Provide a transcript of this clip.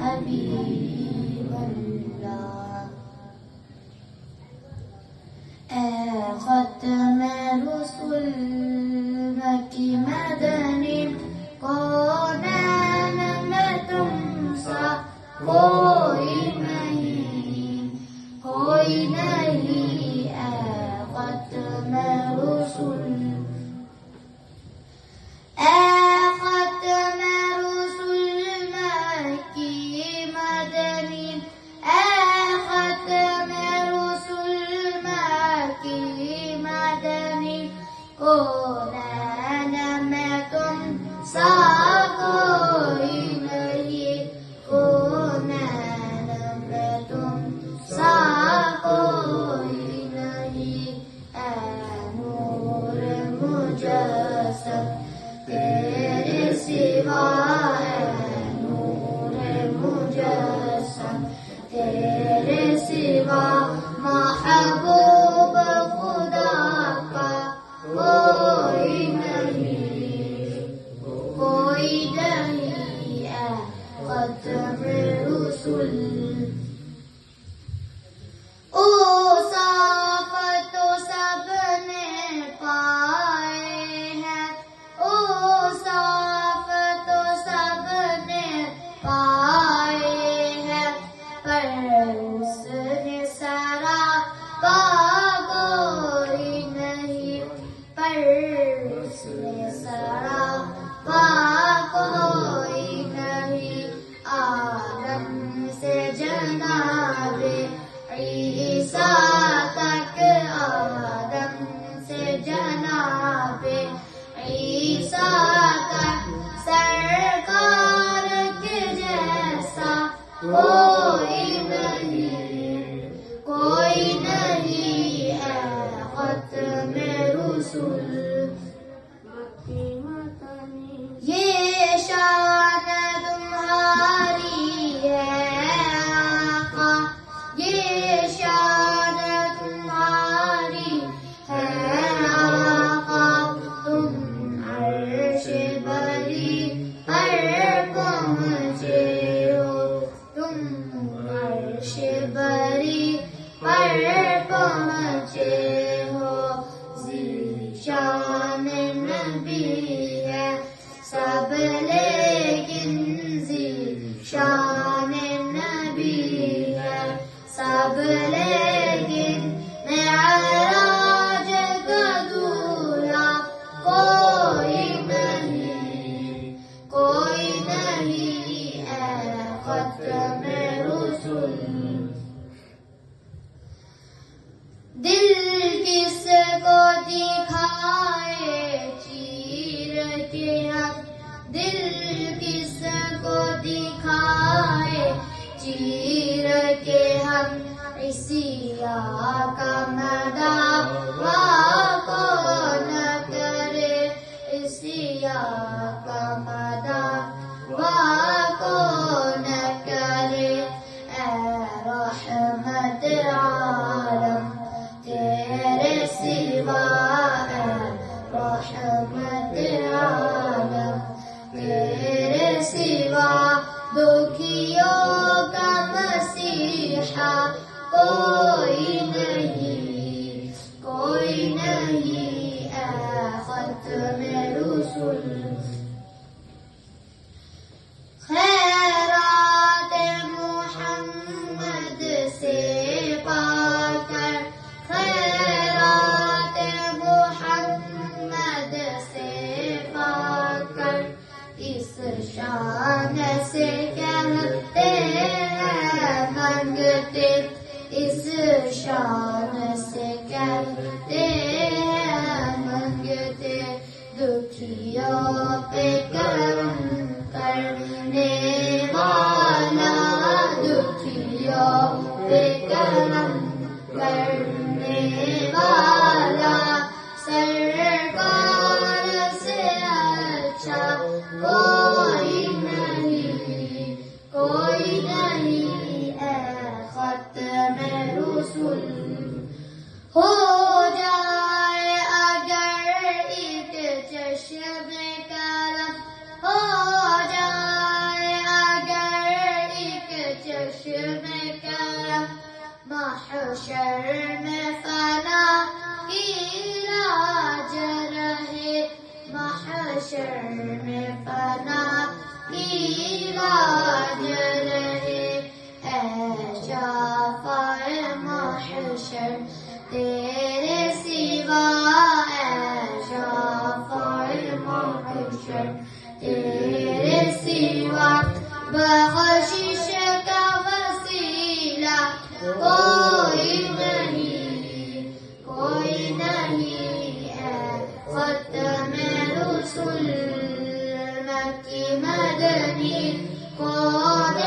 حبیب اللہ. اے ختم رسول مکی مدنی کونین میں تم سا کوئی نہیں، کوئی نہیں. اے ختم رسول، اے ختم رسول مکی مدنی، اے ختم رسول مکی مدنی کونین میں تم سا کوئی نہیں، کونین میں تم سا کوئی نہیں. اے نور مجسم تیرے سوا، اے نور مجسم تیرے سوا محبوب خدا کا کوئی نہیں، کوئی نہیں. اے ختم رسول، اوصاف تو سب نے پائے ہیں، اوصاف تو سب نے پائے ہیں، پر اس نے سرا پا کوئی نہیں، پر اس نے سرا پا کوئی نہیں. آدم سے جناب عیسیٰ تک، آدم سے جناب عیسیٰ تک سرکار کے جیسا کوئی نہیں، کوئی نہیں. اے ختم رسول، یہ شان تمہاری ہے آقا، یہ شان تمہاری ہے آقا. تم عرش بری پر پہنچے ہو، تم عرش بری پر پہنچے ہو. ذیشان نبی ہے سب لیکن ذیشان نبی ہے سب لیکن معراج کا دولہا کوئی نہیں، کوئی نہیں. اے ختم رسول، دل کس کو دکھائے چیر کے ہم، دل کس کو دکھائے چیر کے ہم. عیسیٰ کا مداح کون کرے، عیسیٰ کا مداح کون کرے. اے رحمت عالم تیرے سوا، اے رحمت عالم تیرے سوا دکھیوں کا مسیحا کوئی نہیں، کوئی نہیں. اے ختم رسول، خیرات محمد سے پا کر، خیرات محمد سے پا کر، اس شان سے کہتے ہیں منگتے، اس شان سے کہتے ہیں منگتے. دکھیوں پہ کرم کرنے والا، دکھیوں پہ کرم کرنے والا، سرکار سے اچھا کوئی نہیں، کوئی نہیں. اے ختم رسول، ہو جائے اگر ایک چشم کرم، ہو بخشش کا وسیلہ کوئی نہیں، کوئی نہیں اے ختم رسول مکی مدنی، خود